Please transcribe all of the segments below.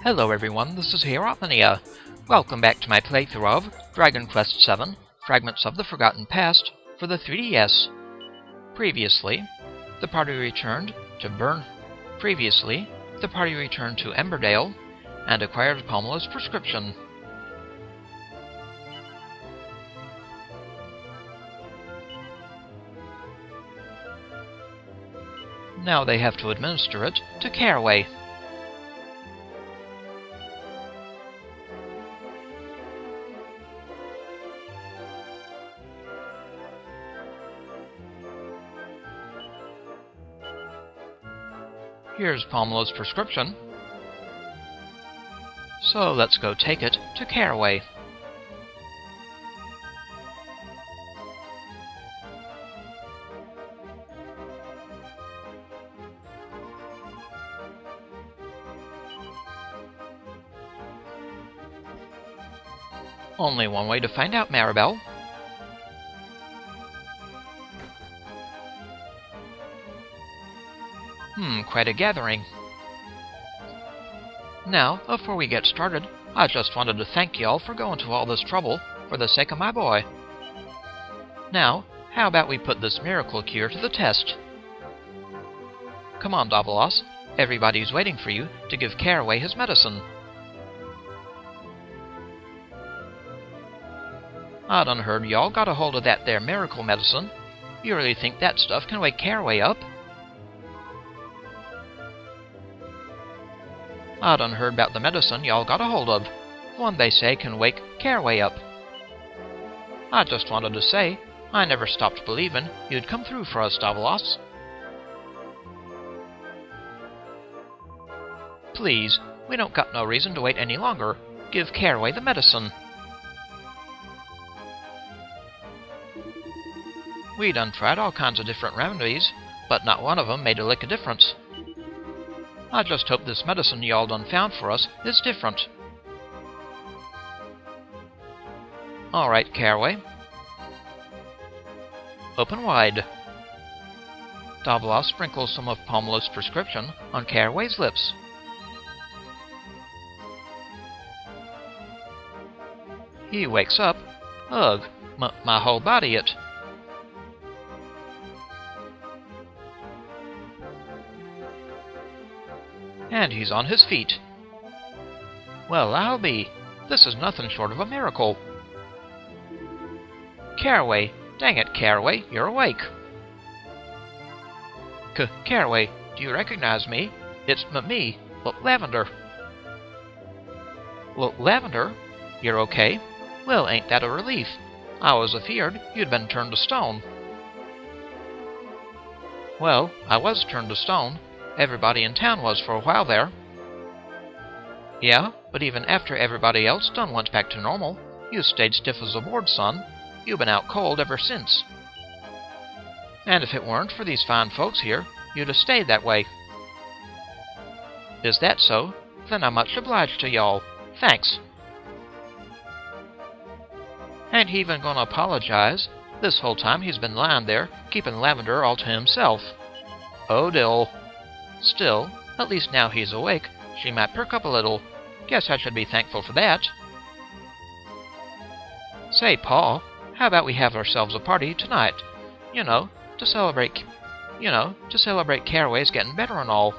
Hello everyone, this is Hierophania. Welcome back to my playthrough of Dragon Quest VII, Fragments of the Forgotten Past for the 3DS. Previously, the party returned to Emberdale and acquired Palmela's prescription. Now they have to administer it to Carraway. Here's Palmela's prescription. So let's go take it to Carraway. Only one way to find out, Maribel. Quite a gathering. Now, before we get started, I just wanted to thank y'all for going to all this trouble for the sake of my boy. Now, how about we put this miracle cure to the test? Come on, Davilas. Everybody's waiting for you to give Carraway his medicine. I done heard y'all got a hold of that there miracle medicine. You really think that stuff can wake Carraway up? I done heard about the medicine y'all got a hold of. One they say can wake Carraway up. I just wanted to say, I never stopped believing you'd come through for us, Davilas. Please, we don't got no reason to wait any longer. Give Carraway the medicine. We done tried all kinds of different remedies, but not one of 'em made a lick of difference. I just hope this medicine y'all done found for us is different. Alright, Carraway. Open wide. Davilas sprinkles some of Palmela's prescription on Carraway's lips. He wakes up. Ugh, my whole body it. And he's on his feet. Well, I'll be. This is nothing short of a miracle. Carraway! Dang it, Carraway, you're awake. Carraway, do you recognize me? It's me, Lavender. Lavender? You're okay? Well, ain't that a relief? I was afeard you'd been turned to stone. Well, I was turned to stone. Everybody in town was for a while there. Yeah, but even after everybody else done went back to normal, you stayed stiff as a board, son. You've been out cold ever since. And if it weren't for these fine folks here, you'd have stayed that way. Is that so? Then I'm much obliged to y'all. Thanks. And he even gonna apologize. This whole time he's been lying there, keeping Lavender all to himself. Oh, Dill. Still, at least now he's awake, she might perk up a little. Guess I should be thankful for that. Say, Pa, how about we have ourselves a party tonight? To celebrate Carraway's getting better and all.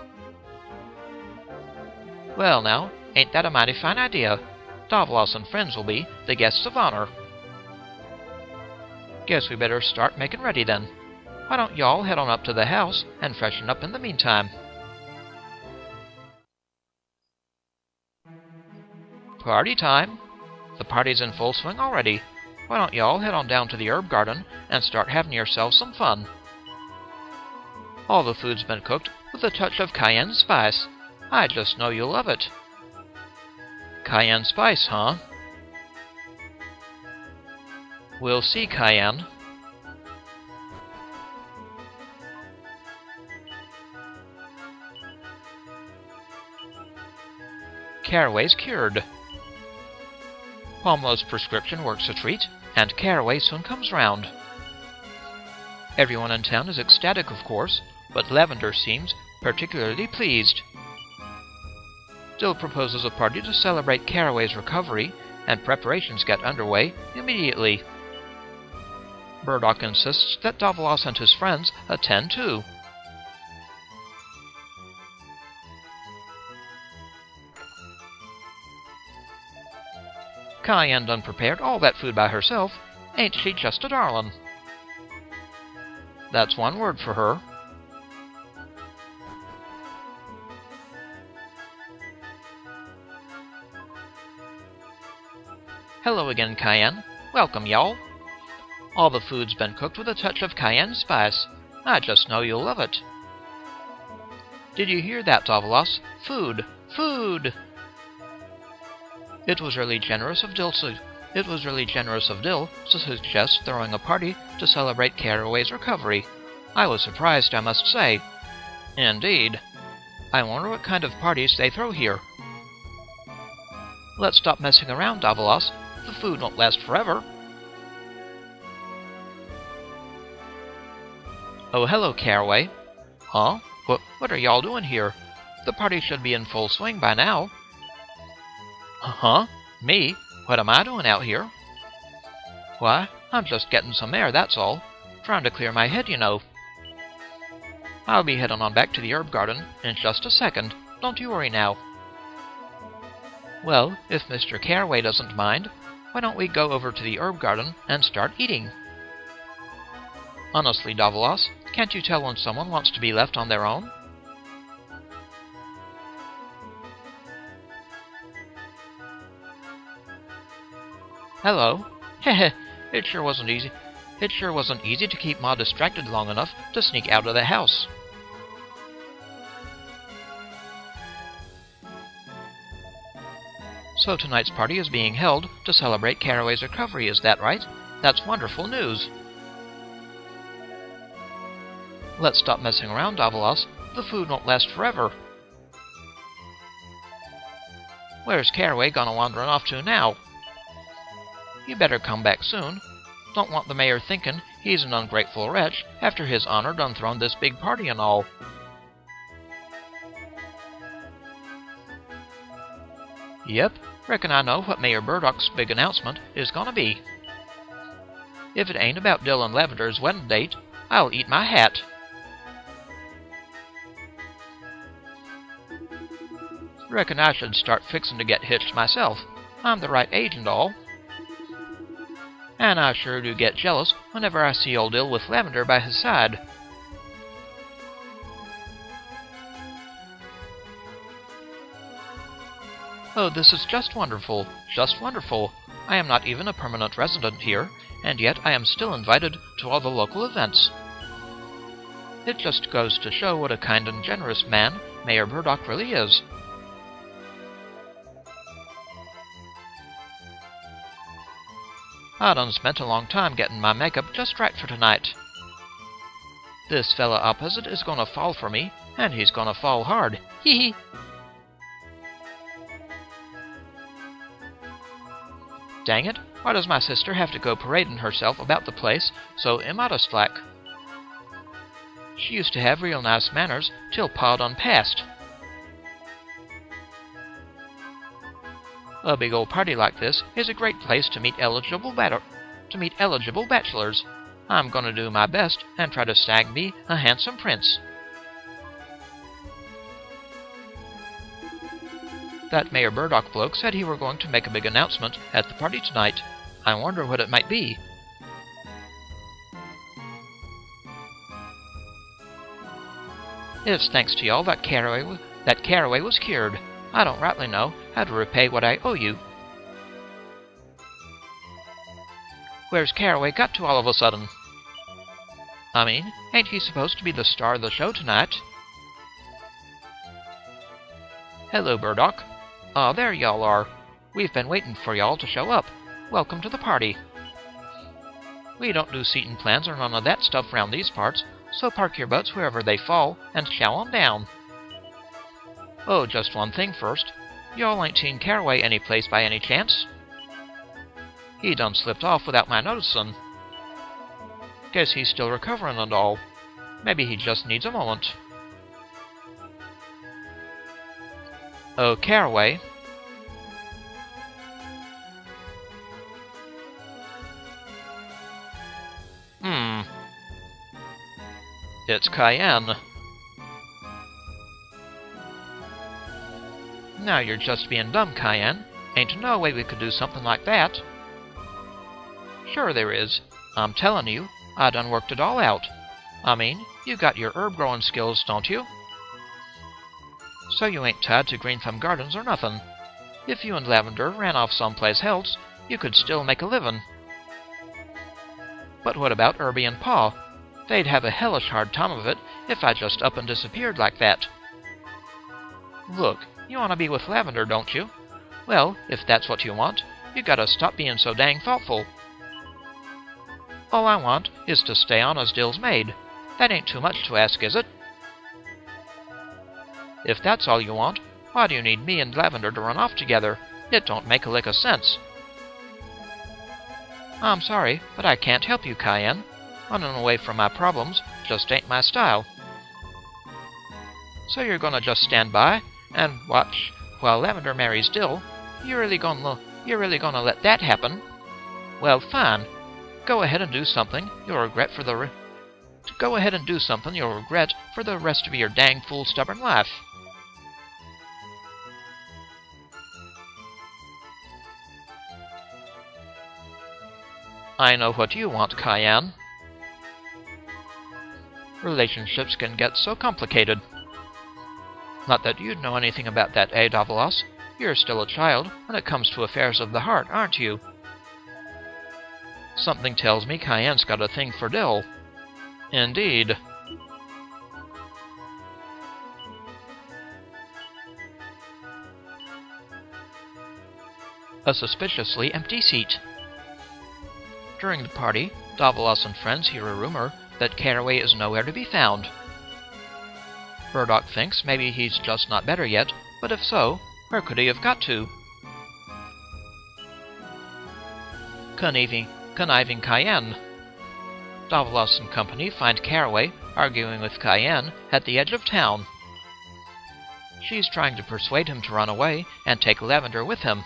Well now, ain't that a mighty fine idea? Davilas and friends will be the guests of honor. Guess we better start making ready then. Why don't y'all head on up to the house and freshen up in the meantime? Party time! The party's in full swing already. Why don't y'all head on down to the herb garden and start having yourselves some fun? All the food's been cooked with a touch of cayenne spice. I just know you'll love it. Cayenne spice, huh? We'll see, Cayenne. Carraway's cured. Palmela's prescription works a treat, and Carraway soon comes round. Everyone in town is ecstatic, of course, but Lavender seems particularly pleased. Dill proposes a party to celebrate Carraway's recovery, and preparations get underway immediately. Burdock insists that Davilas and his friends attend too. Cayenne done prepared all that food by herself. Ain't she just a darlin'? That's one word for her. Hello again, Cayenne. Welcome, y'all. All the food's been cooked with a touch of cayenne spice. I just know you'll love it. Did you hear that, Davilas? Food! Food! It was really generous of Dill to suggest throwing a party to celebrate Carraway's recovery. I was surprised, I must say. Indeed. I wonder what kind of parties they throw here. Let's stop messing around, Davilas. The food won't last forever. Oh, hello, Carraway. Huh? What are y'all doing here? The party should be in full swing by now. Huh? Me? What am I doing out here? Why, I'm just getting some air, that's all. Trying to clear my head, you know. I'll be heading on back to the herb garden in just a second. Don't you worry now. Well, if Mr. Carraway doesn't mind, why don't we go over to the herb garden and start eating? Honestly, Davilas, can't you tell when someone wants to be left on their own? Hello. Heh. It sure wasn't easy to keep Ma distracted long enough to sneak out of the house. So tonight's party is being held to celebrate Carraway's recovery, is that right? That's wonderful news. Let's stop messing around, Davilas. The food won't last forever. Where's Carraway gonna wandering off to now? You better come back soon. Don't want the mayor thinking he's an ungrateful wretch after his honor done thrown this big party and all. Yep, reckon I know what Mayor Burdock's big announcement is gonna be. If it ain't about Dill and Lavender's wedding date, I'll eat my hat. Reckon I should start fixin' to get hitched myself. I'm the right age and all. And I sure do get jealous whenever I see old Dill with Lavender by his side. Oh, this is just wonderful, just wonderful. I am not even a permanent resident here, and yet I am still invited to all the local events. It just goes to show what a kind and generous man Mayor Burdock really is. I done spent a long time getting my makeup just right for tonight. This fella opposite is gonna fall for me, and he's gonna fall hard. Hee hee. Dang it, why does my sister have to go parading herself about the place so immodest-like? She used to have real nice manners till Pa done passed. A big old party like this is a great place to meet eligible bachelors. I'm gonna do my best and try to snag me a handsome prince. That Mayor Burdock bloke said he were going to make a big announcement at the party tonight. I wonder what it might be. It's thanks to y'all that Carraway was cured. I don't rightly know how to repay what I owe you. Where's Carraway got to all of a sudden? I mean, ain't he supposed to be the star of the show tonight? Hello, Burdock. Ah, there y'all are. We've been waiting for y'all to show up. Welcome to the party. We don't do seating plans or none of that stuff round these parts, so park your butts wherever they fall and chow on down. Oh, just one thing first. Y'all ain't seen Carraway any place by any chance? He done slipped off without my noticin'. Guess he's still recovering and all. Maybe he just needs a moment. Oh, Carraway. It's Cayenne. Now you're just being dumb, Cayenne. Ain't no way we could do something like that. Sure there is. I'm telling you, I done worked it all out. I mean, you got your herb growing skills, don't you? So you ain't tied to Greenthumb Gardens or nothing. If you and Lavender ran off someplace else, you could still make a living. But what about Herbie and Pa? They'd have a hellish hard time of it if I just up and disappeared like that. Look, you want to be with Lavender, don't you? Well, if that's what you want, you gotta stop being so dang thoughtful. All I want is to stay on as Dill's maid. That ain't too much to ask, is it? If that's all you want, why do you need me and Lavender to run off together? It don't make a lick of sense. I'm sorry, but I can't help you, Cayenne. Running away from my problems just ain't my style. So you're gonna just stand by and watch while Lavender marries Dill? You're really gonna let that happen? Well, fine. Go ahead and do something you'll regret for the rest of your dang fool stubborn life. I know what you want, Cayenne. Relationships can get so complicated. Not that you'd know anything about that, eh, Davilas? You're still a child when it comes to affairs of the heart, aren't you? Something tells me Cayenne's got a thing for Dill. Indeed. A suspiciously empty seat. During the party, Davilas and friends hear a rumor that Carraway is nowhere to be found. Burdock thinks maybe he's just not better yet, but if so, where could he have got to? Conniving Cayenne. Davilas and company find Carraway arguing with Cayenne at the edge of town. She's trying to persuade him to run away and take Lavender with him.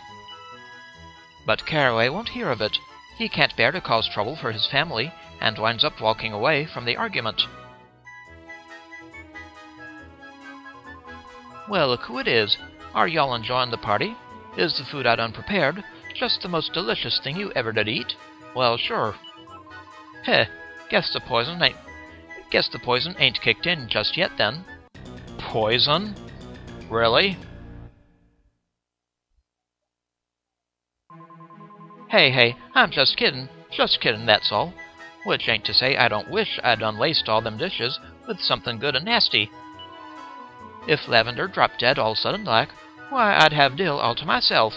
But Carraway won't hear of it. He can't bear to cause trouble for his family and winds up walking away from the argument. Well, look who it is. Are y'all enjoying the party? Is the food I done prepared just the most delicious thing you ever did eat? Well, sure. Heh, guess the poison ain't kicked in just yet then. Poison? Really? Hey, I'm just kiddin', that's all. Which ain't to say I don't wish I'd done laced all them dishes with something good and nasty. If Lavender dropped dead all sudden like, why, I'd have Dill all to myself.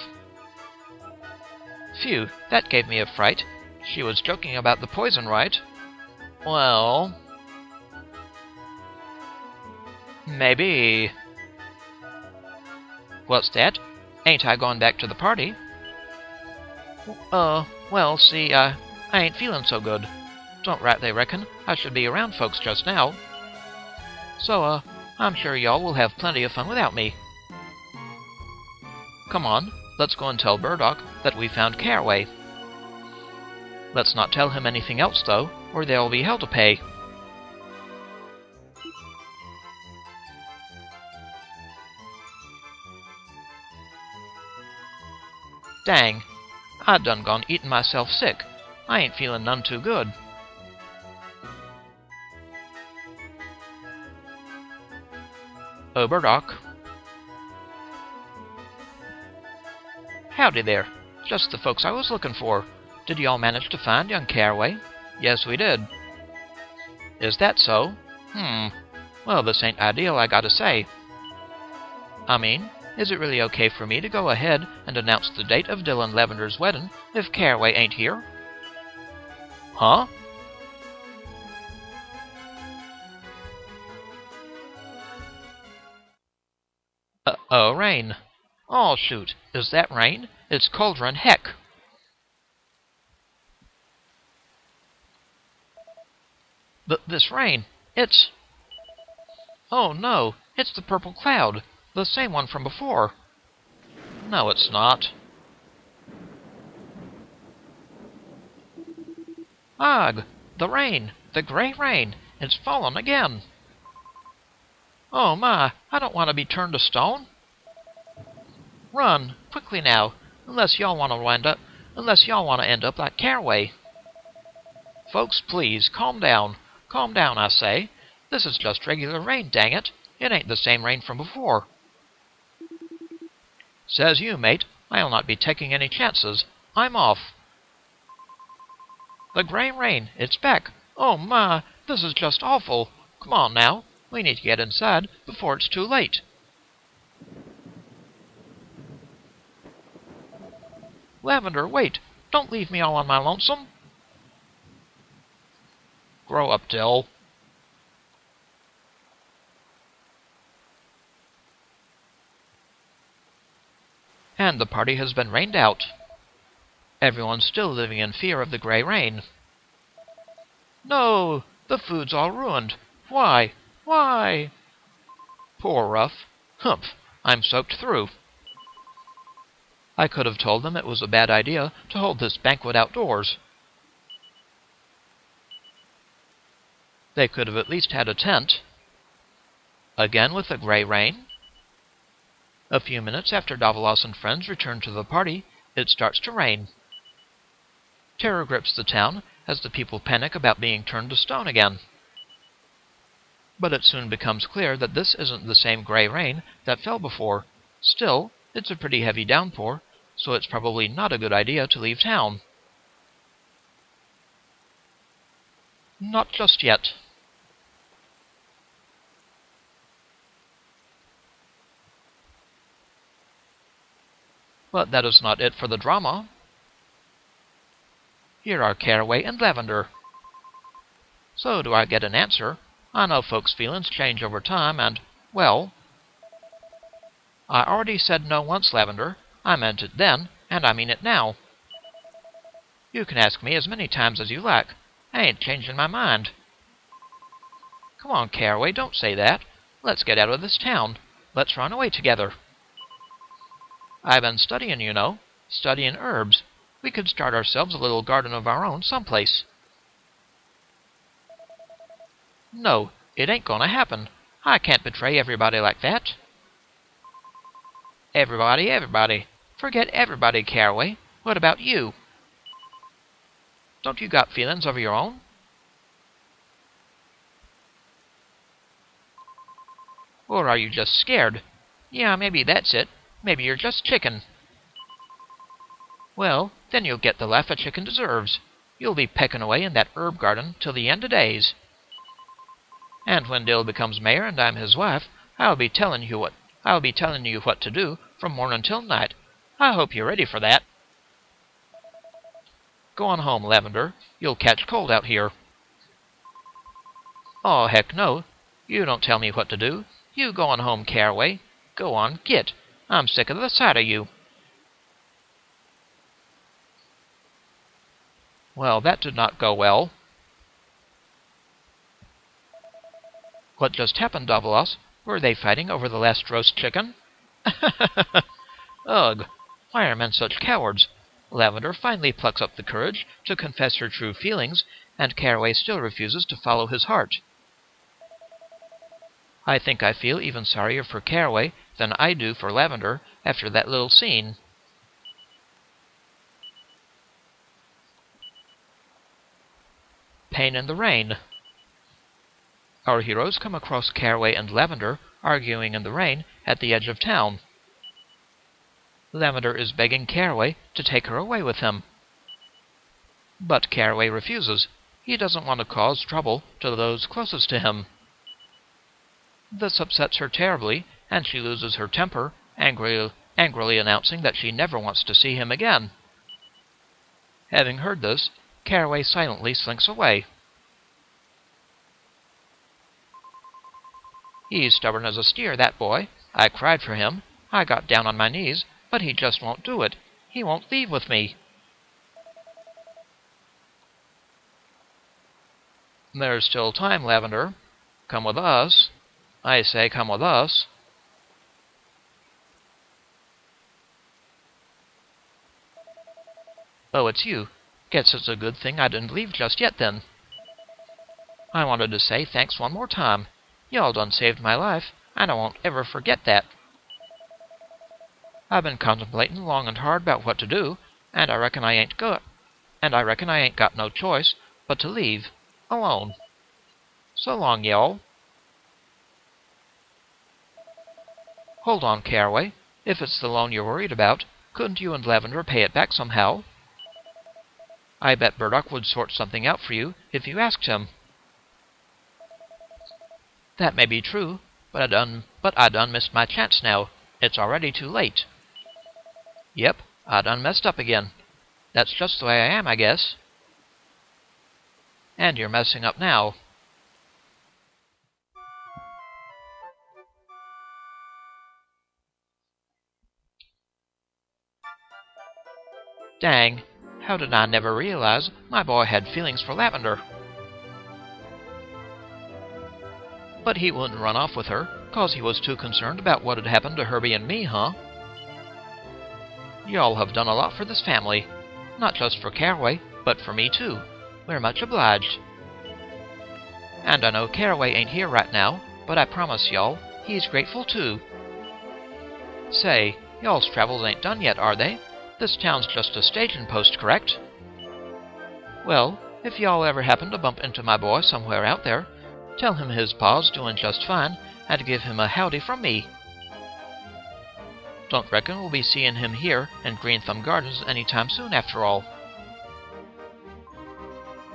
Phew, that gave me a fright. She was joking about the poison, right? Well... maybe... What's that? Ain't I going back to the party? Well, see, I ain't feeling so good. Don't rightly reckon I should be around folks just now. So, I'm sure y'all will have plenty of fun without me. Come on, let's go and tell Burdock that we found Carraway. Let's not tell him anything else, though, or there'll be hell to pay. Dang, I done gone eatin' myself sick. I ain't feelin' none too good. Oh, Burdock. Howdy there. Just the folks I was looking for. Did y'all manage to find young Carraway? Yes, we did. Is that so? Well, this ain't ideal, I gotta say. I mean, is it really okay for me to go ahead and announce the date of Dill and Lavender's wedding if Carraway ain't here? Huh? Uh-oh, rain. Oh, shoot. Is that rain? It's cauldron heck. This rain, it's... Oh no, it's the purple cloud. The same one from before. No, it's not. Ugh! The rain! The grey rain! It's fallen again! Oh my! I don't want to be turned to stone! Run! Quickly now! Unless y'all want to end up like Carraway. Folks, please, calm down. Calm down, I say. This is just regular rain, dang it. It ain't the same rain from before. Says you, mate. I'll not be taking any chances. I'm off. The grey rain, it's back. Oh my, this is just awful. Come on now. We need to get inside before it's too late. Lavender, wait. Don't leave me all on my lonesome. Grow up, Dill. And the party has been rained out. Everyone's still living in fear of the grey rain. No! The food's all ruined. Why? Why? Poor Ruff. Humph! I'm soaked through. I could have told them it was a bad idea to hold this banquet outdoors. They could have at least had a tent. Again with the grey rain. A few minutes after Davilas and friends return to the party, it starts to rain. Terror grips the town as the people panic about being turned to stone again. But it soon becomes clear that this isn't the same grey rain that fell before. Still, it's a pretty heavy downpour, so it's probably not a good idea to leave town. Not just yet. But that is not it for the drama. Here are Carraway and Lavender. So do I get an answer? I know folks' feelings change over time and, well... I already said no once, Lavender. I meant it then, and I mean it now. You can ask me as many times as you like. I ain't changing my mind. Come on, Carraway, don't say that. Let's get out of this town. Let's run away together. I've been studying, you know. Studying herbs. We could start ourselves a little garden of our own someplace. No, it ain't gonna happen. I can't betray everybody like that. Everybody. Forget everybody, Carraway. What about you? Don't you got feelings of your own? Or are you just scared? Yeah, maybe that's it. Maybe you're just chicken. Well, then you'll get the laugh a chicken deserves. You'll be pecking away in that herb garden till the end of days. And when Dill becomes mayor and I'm his wife, I'll be telling you what to do from morning till night. I hope you're ready for that. Go on home, Lavender. You'll catch cold out here. Oh, heck no. You don't tell me what to do. You go on home, Carraway. Go on, git. I'm sick of the sight of you. Well, that did not go well. What just happened, Davilas? Were they fighting over the last roast chicken? Ugh! Why are men such cowards? Lavender finally plucks up the courage to confess her true feelings, and Carraway still refuses to follow his heart. I think I feel even sorrier for Carraway than I do for Lavender after that little scene. Pain in the rain. Our heroes come across Carraway and Lavender arguing in the rain at the edge of town. Lavender is begging Carraway to take her away with him. But Carraway refuses. He doesn't want to cause trouble to those closest to him. This upsets her terribly, and she loses her temper, angrily announcing that she never wants to see him again. Having heard this, Carraway silently slinks away. He's stubborn as a steer, that boy. I cried for him. I got down on my knees, but he just won't do it. He won't leave with me. There's still time, Lavender. Come with us. I say come with us. Oh, it's you. Guess it's a good thing I didn't leave just yet, then. I wanted to say thanks one more time. Y'all done saved my life, and I won't ever forget that. I've been contemplating long and hard about what to do, and I reckon I ain't got no choice but to leave, alone. So long, y'all. Hold on, Carraway. If it's the loan you're worried about, couldn't you and Lavender pay it back somehow? I bet Burdock would sort something out for you if you asked him. That may be true, but I done missed my chance now. It's already too late. Yep, I done messed up again. That's just the way I am, I guess. And you're messing up now. Dang, how did I never realize my boy had feelings for Lavender? But he wouldn't run off with her, 'cause he was too concerned about what had happened to Herbie and me, huh? Y'all have done a lot for this family. Not just for Carraway, but for me too. We're much obliged. And I know Carraway ain't here right now, but I promise y'all, he's grateful too. Say, y'all's travels ain't done yet, are they? This town's just a staging post, correct? Well, if y'all ever happen to bump into my boy somewhere out there, tell him his pa's doing just fine, and give him a howdy from me. Don't reckon we'll be seeing him here in Greenthumb Gardens any time soon, after all.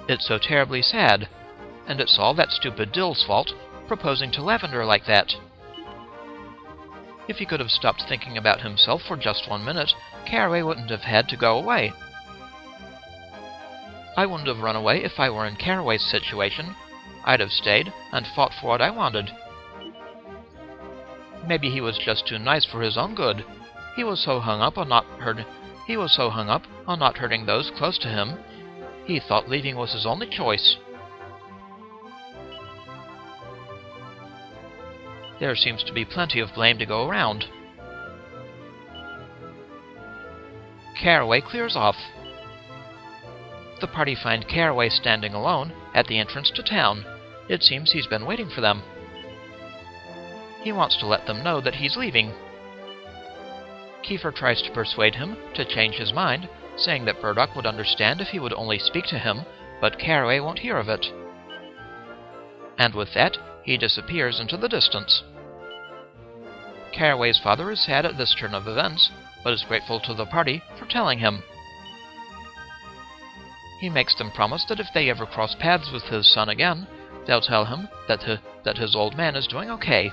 It's so terribly sad, and it's all that stupid Dill's fault, proposing to Lavender like that. If he could have stopped thinking about himself for just 1 minute, Carraway wouldn't have had to go away. I wouldn't have run away if I were in Carraway's situation. I'd have stayed and fought for what I wanted. Maybe he was just too nice for his own good. He was so hung up on not hurting those close to him. He thought leaving was his only choice. There seems to be plenty of blame to go around. Carraway clears off. The party find Carraway standing alone at the entrance to town. It seems he's been waiting for them. He wants to let them know that he's leaving. Kiefer tries to persuade him to change his mind, saying that Burdock would understand if he would only speak to him, but Carraway won't hear of it. And with that, he disappears into the distance. Carraway's father is sad at this turn of events, but is grateful to the party for telling him. He makes them promise that if they ever cross paths with his son again, they'll tell him that his old man is doing okay.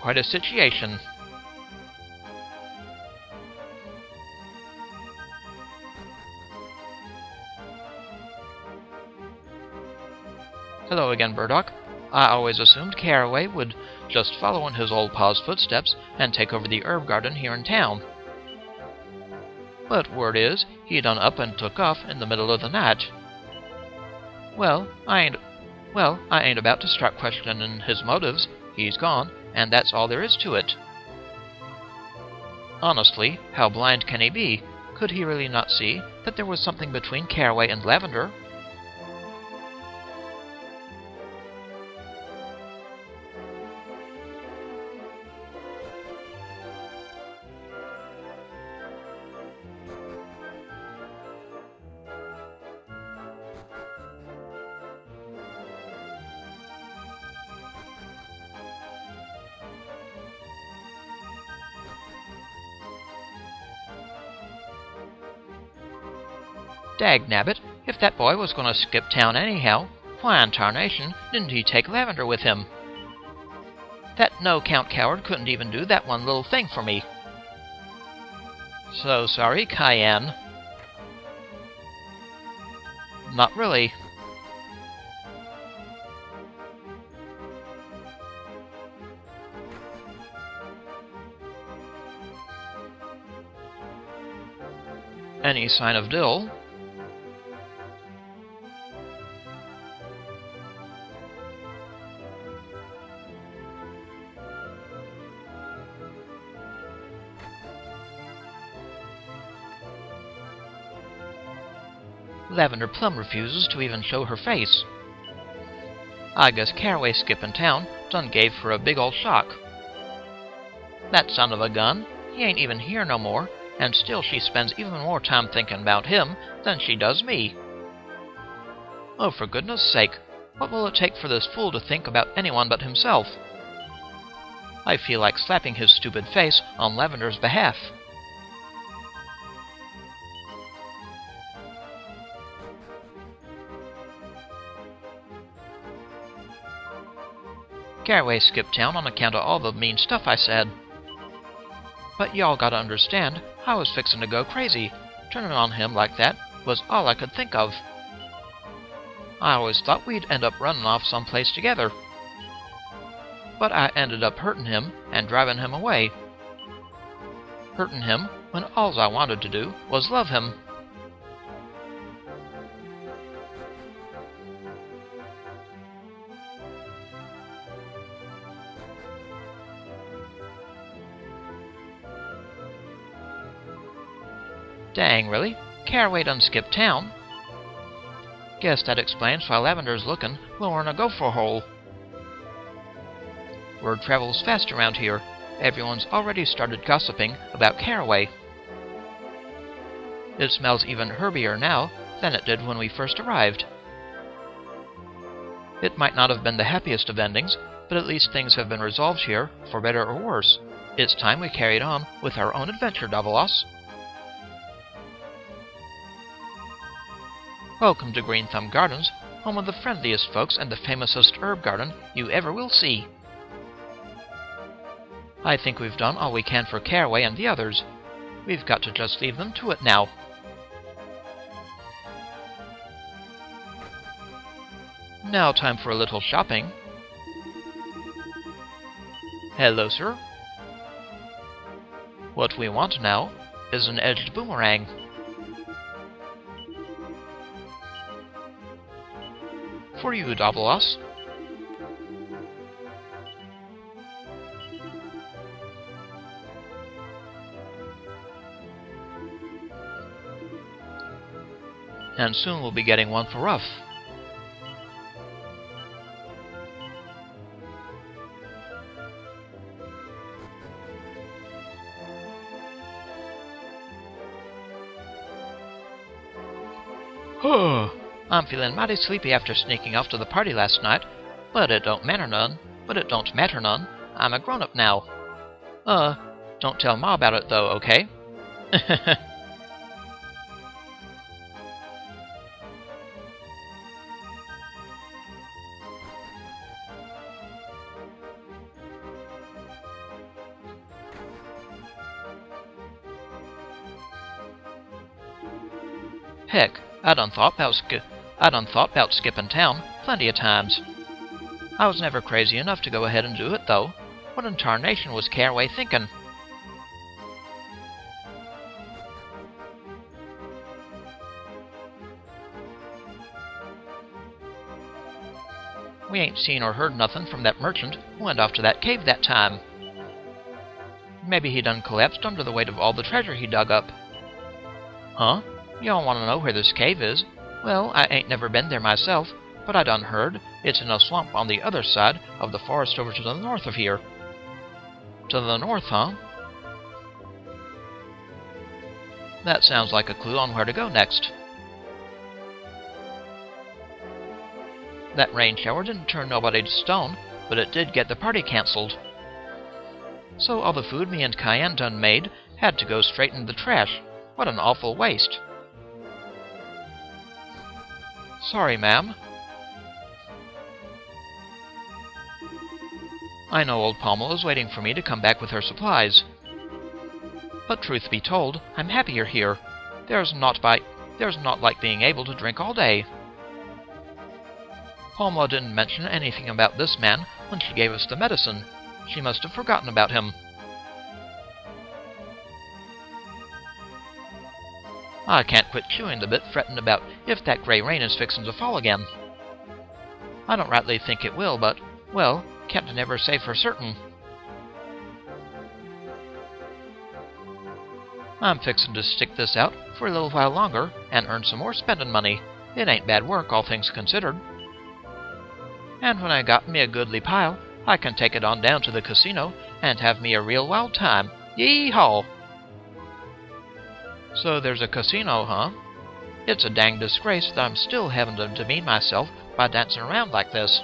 Quite a situation. Hello again, Burdock. I always assumed Carraway would just follow in his old pa's footsteps and take over the herb garden here in town. But word is, he done up and took off in the middle of the night. Well, I ain't about to start questioning his motives. He's gone, and that's all there is to it. Honestly, how blind can he be? Could he really not see that there was something between Carraway and Lavender? Dagnabbit, if that boy was going to skip town anyhow, why in tarnation didn't he take Lavender with him? That no-count coward couldn't even do that one little thing for me. So sorry, Cayenne. Not really. Any sign of Dill? Lavender plumb refuses to even show her face. I guess Carraway skippin' town done gave her a big old shock. That son of a gun, he ain't even here no more, and still she spends even more time thinking about him than she does me. Oh, for goodness sake, what will it take for this fool to think about anyone but himself? I feel like slapping his stupid face on Lavender's behalf. Carraway skipped town on account of all the mean stuff I said. But y'all gotta understand, I was fixin' to go crazy. Turning on him like that was all I could think of. I always thought we'd end up running off someplace together. But I ended up hurting him and driving him away. Hurting him when all I wanted to do was love him. Dang, really? Carraway done skipped town? Guess that explains why Lavender's looking lower'n a gopher hole. Word travels fast around here. Everyone's already started gossiping about Carraway. It smells even herbier now than it did when we first arrived. It might not have been the happiest of endings, but at least things have been resolved here, for better or worse. It's time we carried on with our own adventure, Davilas. Welcome to Greenthumb Gardens, home of the friendliest folks and the famousest herb garden you ever will see. I think we've done all we can for Carraway and the others. We've got to just leave them to it now. Now time for a little shopping. Hello, sir. What we want now is an edged boomerang. For you, Davilas. And soon we'll be getting one for Ruff. I'm feeling mighty sleepy after sneaking off to the party last night, but it don't matter none. I'm a grown-up now. Don't tell Ma about it though, okay? Heck, I done thought about skipping town plenty of times. I was never crazy enough to go ahead and do it, though. What in tarnation was Carraway thinking? We ain't seen or heard nothing from that merchant who went off to that cave that time. Maybe he done collapsed under the weight of all the treasure he dug up. Huh? Y'all want to know where this cave is? Well, I ain't never been there myself, but I done heard it's in a swamp on the other side of the forest over to the north of here. To the north, huh? That sounds like a clue on where to go next. That rain shower didn't turn nobody to stone, but it did get the party cancelled. So all the food me and Cayenne done made had to go straight in the trash. What an awful waste. Sorry, ma'am. I know old Palmela's waiting for me to come back with her supplies. But truth be told, I'm happier here. There's not like being able to drink all day. Palmela didn't mention anything about this man when she gave us the medicine. She must have forgotten about him. I can't quit chewing the bit, fretting about if that gray rain is fixin' to fall again. I don't rightly think it will, but, well, can't never say for certain. I'm fixin' to stick this out for a little while longer and earn some more spendin' money. It ain't bad work, all things considered. And when I got me a goodly pile, I can take it on down to the casino and have me a real wild time. Yee-haw! So there's a casino, huh? It's a dang disgrace that I'm still having to demean myself by dancing around like this.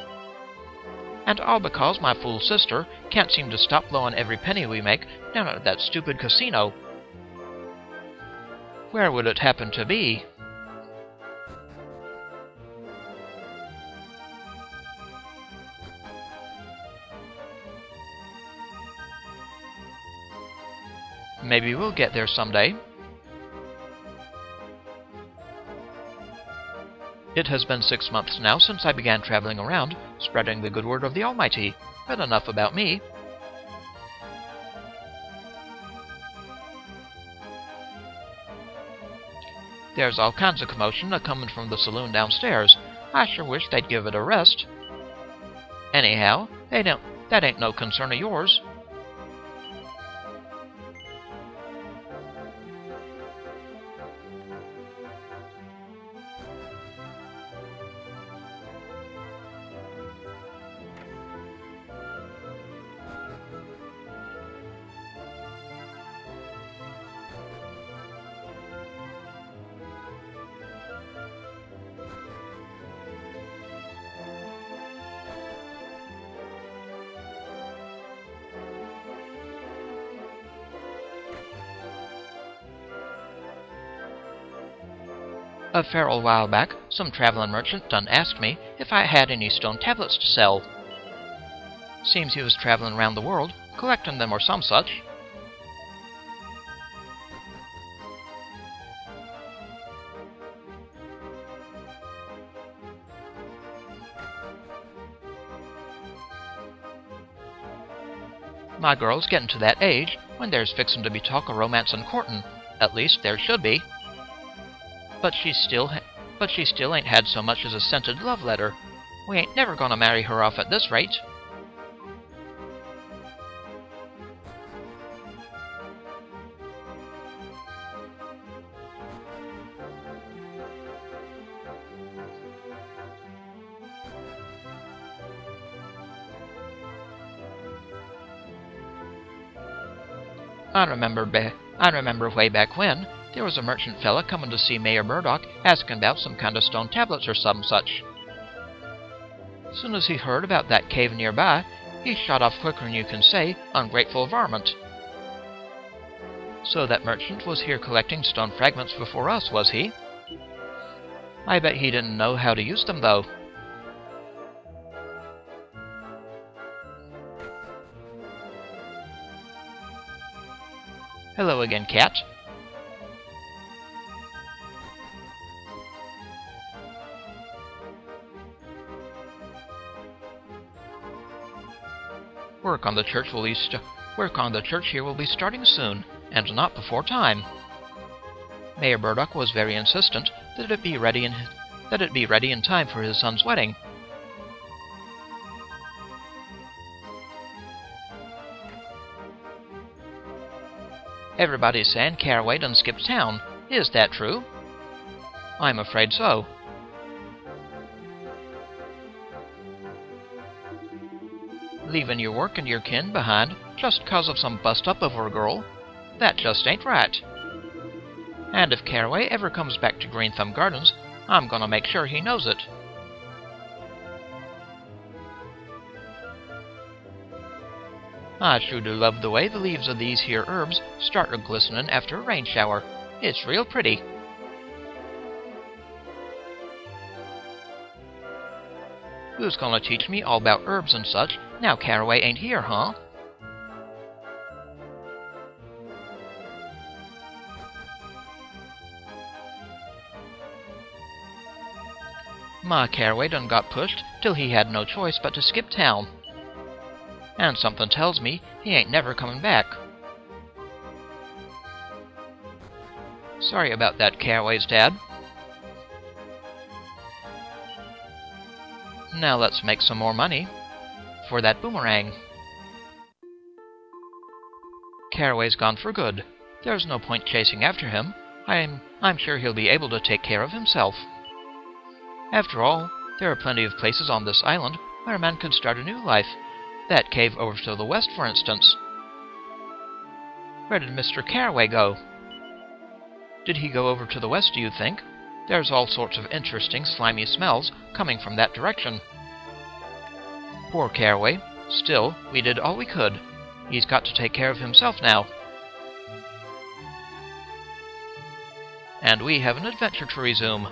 And all because my fool sister can't seem to stop blowing every penny we make down at that stupid casino. Where would it happen to be? Maybe we'll get there someday. It has been 6 months now since I began traveling around, spreading the good word of the Almighty, but enough about me. There's all kinds of commotion a-comin' from the saloon downstairs. I sure wish they'd give it a rest. Anyhow, that ain't no concern of yours. A fair old while back, some travelin' merchant done asked me if I had any stone tablets to sell. Seems he was travelin' around the world, collectin' them or some such. My girl's gettin' to that age when there's fixin' to be talk of romance and courtin'. At least there should be. But she still ain't had so much as a scented love letter. We ain't never gonna marry her off at this rate. I remember way back when, there was a merchant fella coming to see Mayor Burdock, asking about some kind of stone tablets or some such. Soon as he heard about that cave nearby, he shot off quicker'n you can say, ungrateful varmint. So that merchant was here collecting stone fragments before us, was he? I bet he didn't know how to use them, though. Hello again, cat. Work on the church here will be starting soon, and not before time. Mayor Burdock was very insistent that it be ready in time for his son's wedding. Everybody's saying Carraway done skipped town. Is that true? I'm afraid so. Leaving your work and your kin behind just 'cause of some bust-up over a girl? That just ain't right. And if Carraway ever comes back to Greenthumb Gardens, I'm gonna make sure he knows it. I sure do love the way the leaves of these here herbs start a-glistening after a rain shower. It's real pretty. Who's gonna teach me all about herbs and such, now Carraway ain't here, huh? My Carraway done got pushed till he had no choice but to skip town. And something tells me he ain't never coming back. Sorry about that, Carraway's dad. Now let's make some more money for that boomerang. Carraway's gone for good. There's no point chasing after him. I'm sure he'll be able to take care of himself. After all, there are plenty of places on this island where a man could start a new life. That cave over to the west, for instance. Where did Mr. Carraway go? Did he go over to the west, do you think? There's all sorts of interesting, slimy smells coming from that direction. Poor Carraway. Still, we did all we could. He's got to take care of himself now. And we have an adventure to resume.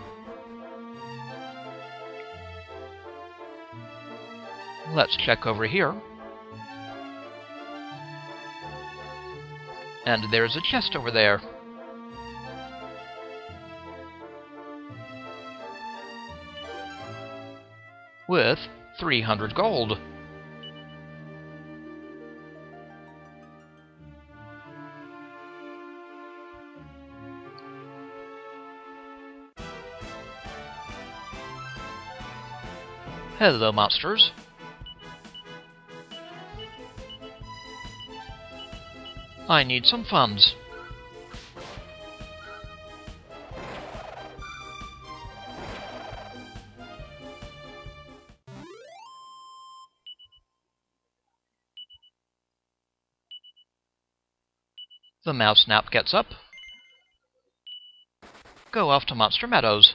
Let's check over here. And there's a chest over there. With 300 gold. Hello, monsters. I need some funds. The mouse snap gets up. Go off to Monster Meadows.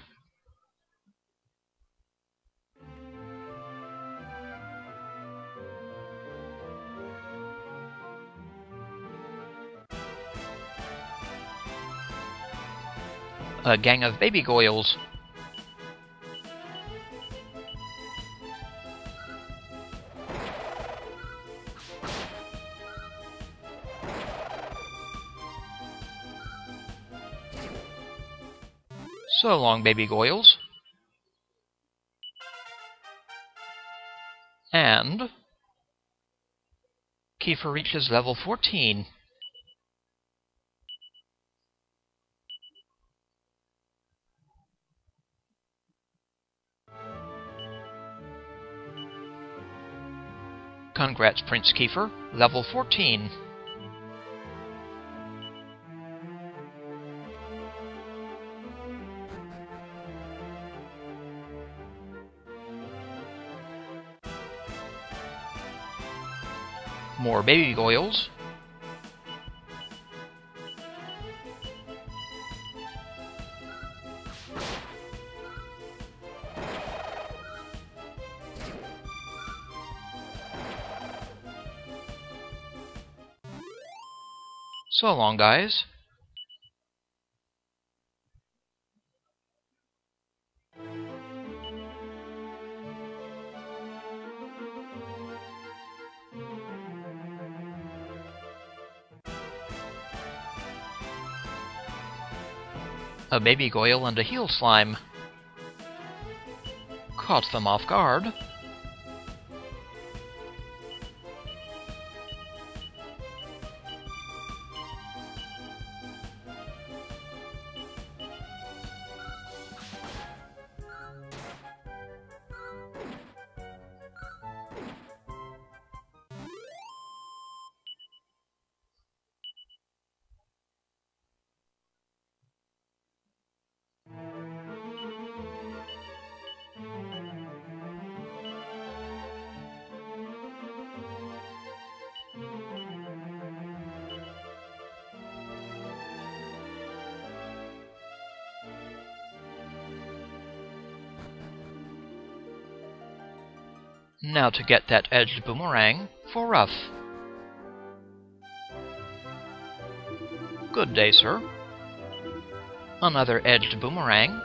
A gang of baby goyles. So long, baby goyles. And Kiefer reaches level 14. Congrats, Prince Kiefer, level 14. More baby goyles. So long, guys. A baby goyle and a heel slime. Caught them off guard. Now to get that edged boomerang for Ruff. Good day, sir. Another edged boomerang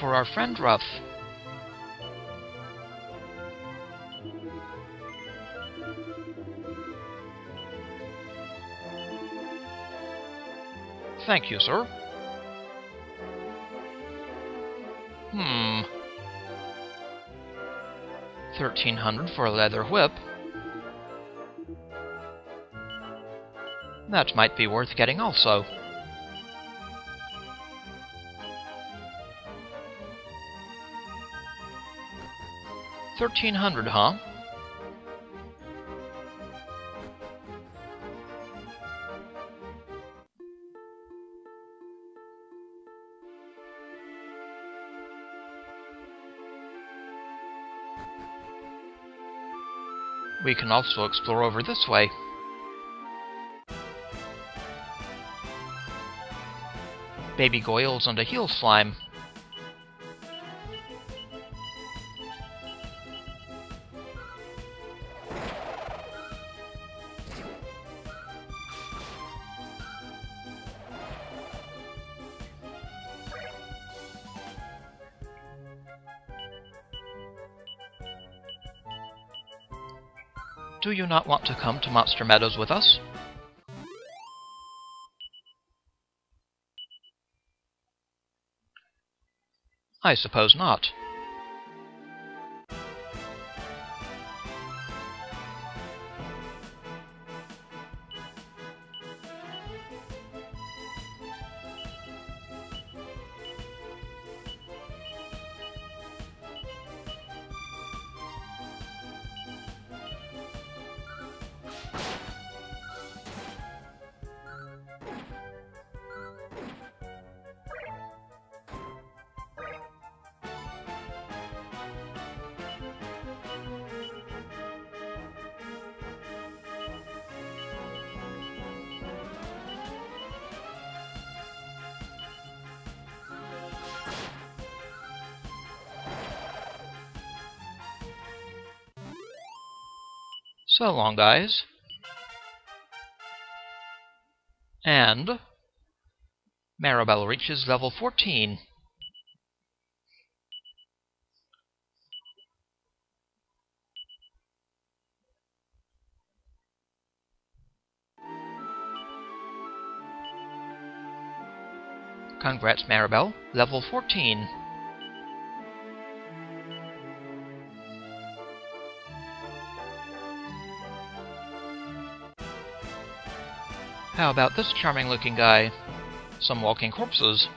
for our friend Ruff. Thank you, sir. 1300 for a leather whip. That might be worth getting also. $1,300, huh? We can also explore over this way. Baby goyles and a heel slime. Do you not want to come to Monster Meadows with us? I suppose not. So long, guys. And Maribel reaches level 14. Congrats, Maribel. Level 14. How about this charming-looking guy? Some walking corpses.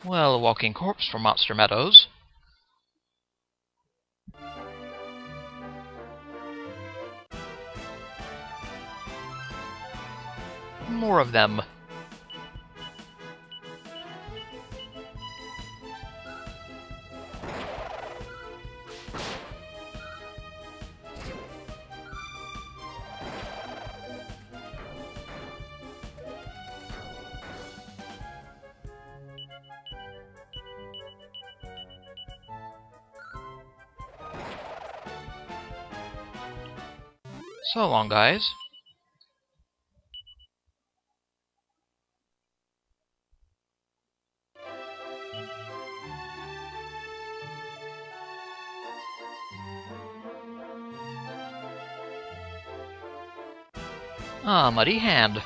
Well, a walking corpse for Monster Meadows. More of them. So long, guys. Ah, Muddy Hand.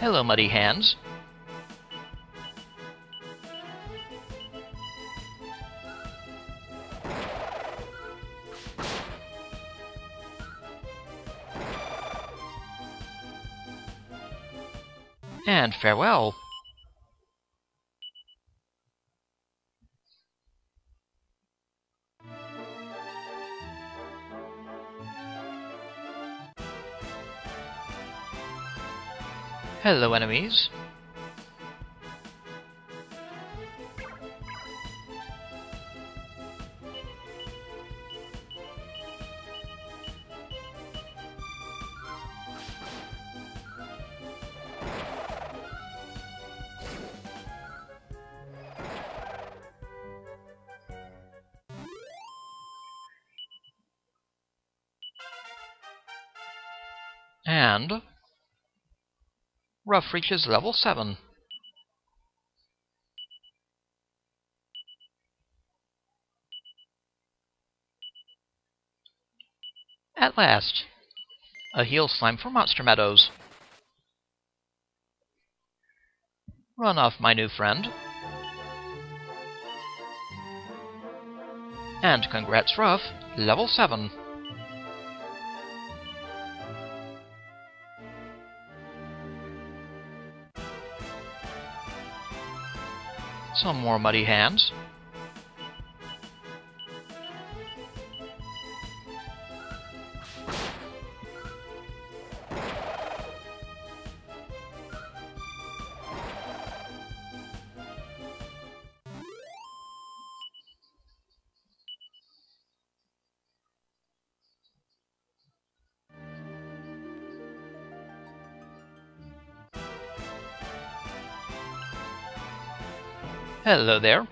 Hello, Muddy Hands. And farewell. Hello, enemies. And Ruff reaches level 7. At last, a heel slime for Monster Meadows. Run off, my new friend. And congrats, Ruff, level 7. Some more muddy hands. Hello there.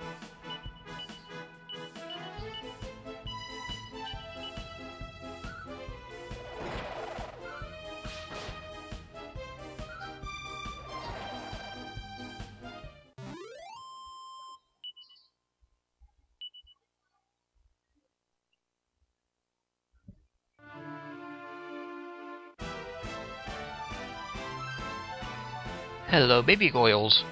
Hello, baby goyles.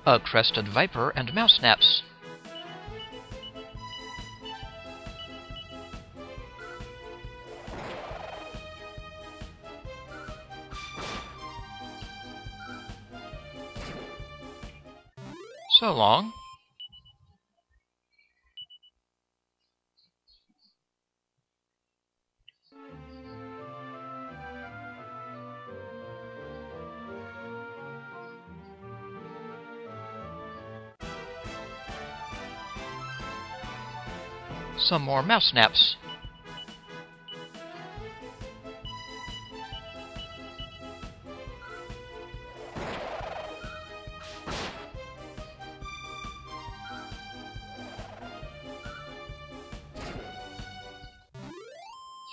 A crested viper and mouse snaps. So long. Some more mouse snaps.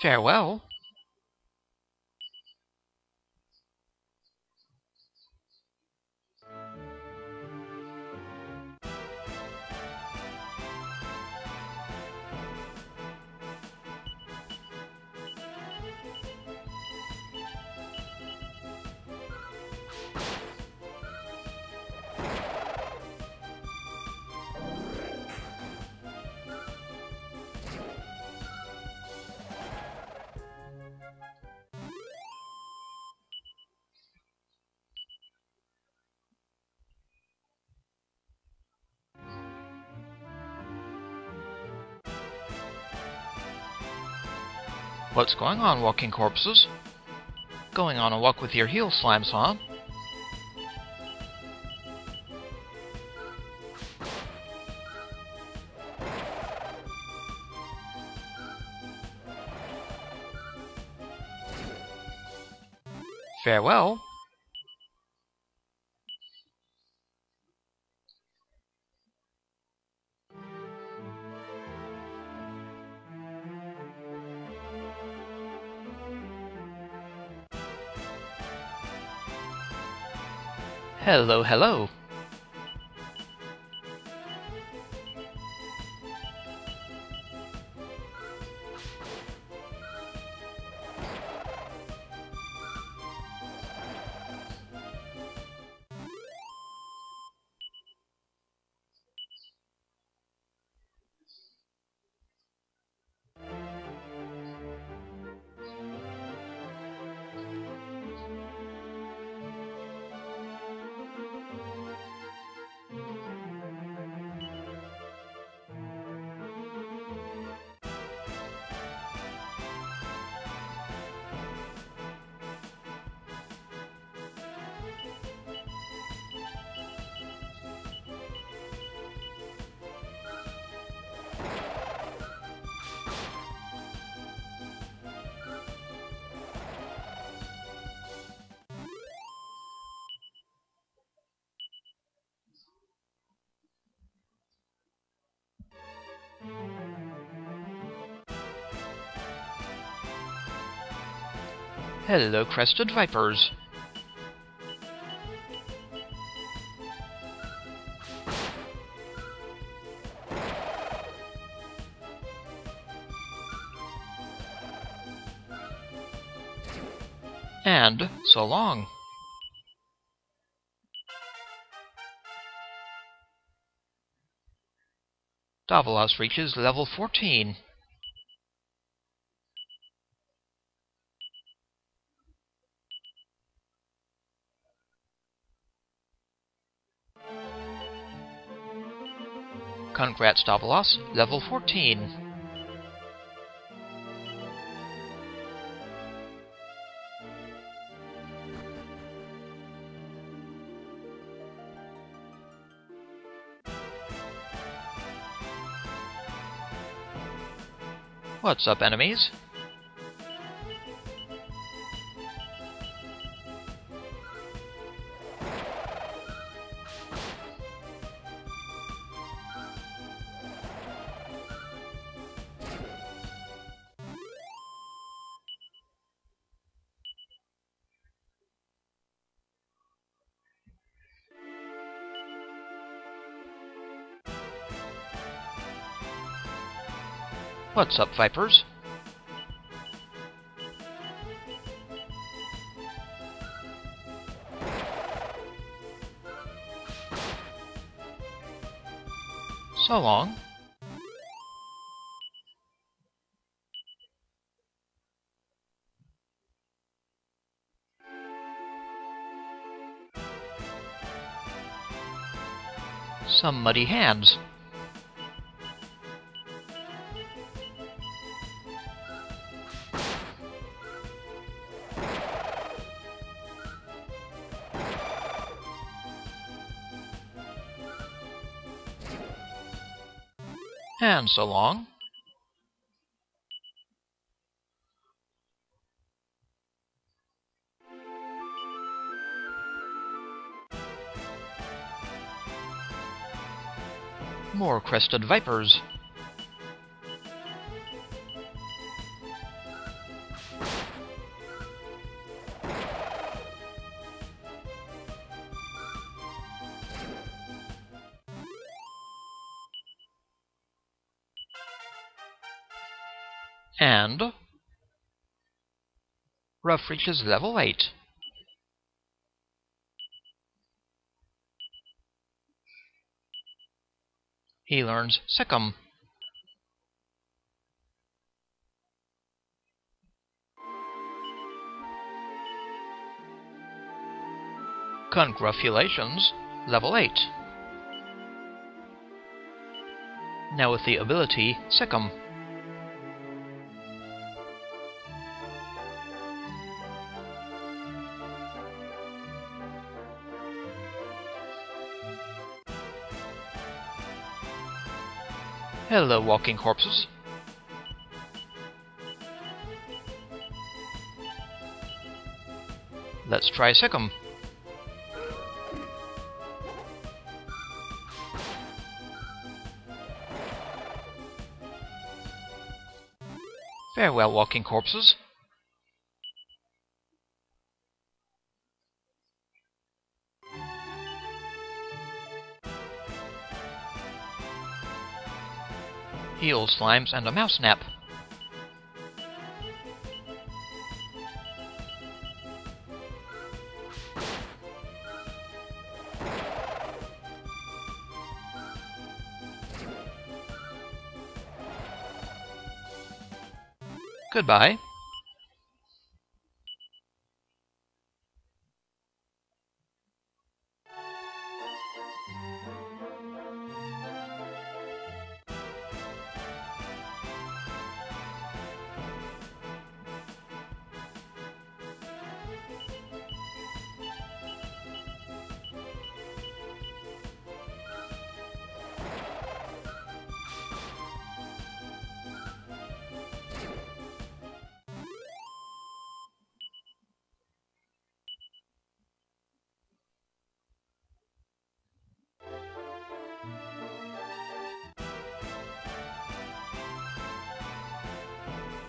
Farewell. What's going on, walking corpses? Going on a walk with your heel slimes, huh? Farewell. Hello, hello. Hello, crested vipers. And so long. Davilas reaches level 14. Congrats, Davilas, level 14. What's up, enemies? What's up, vipers? So long. Some muddy hands. And so long. More crested vipers. And Ruff reaches level 8. He learns Sic Em. Congratulations, level 8. Now with the ability Sic Em. Hello, walking corpses. Let's try Sic Em. Farewell, walking corpses. Heel slimes and a mouse nap. Goodbye.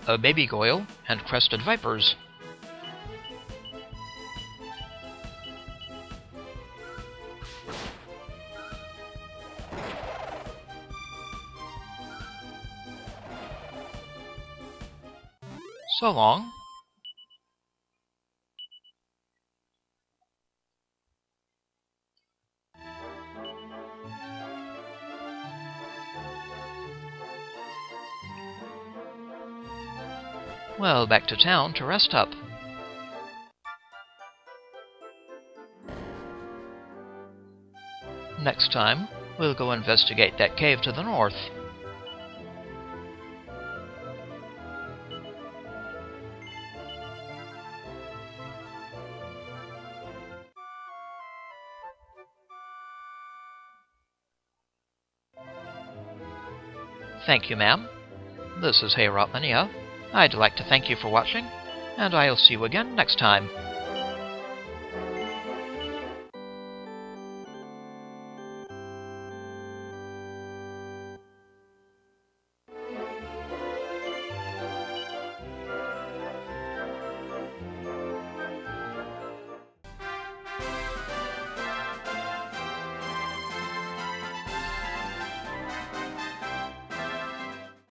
A baby goyle and crested vipers. So long. Well, back to town to rest up. Next time, we'll go investigate that cave to the north. Thank you, ma'am. This is Hey Rotmania. I'd like to thank you for watching, and I'll see you again next time.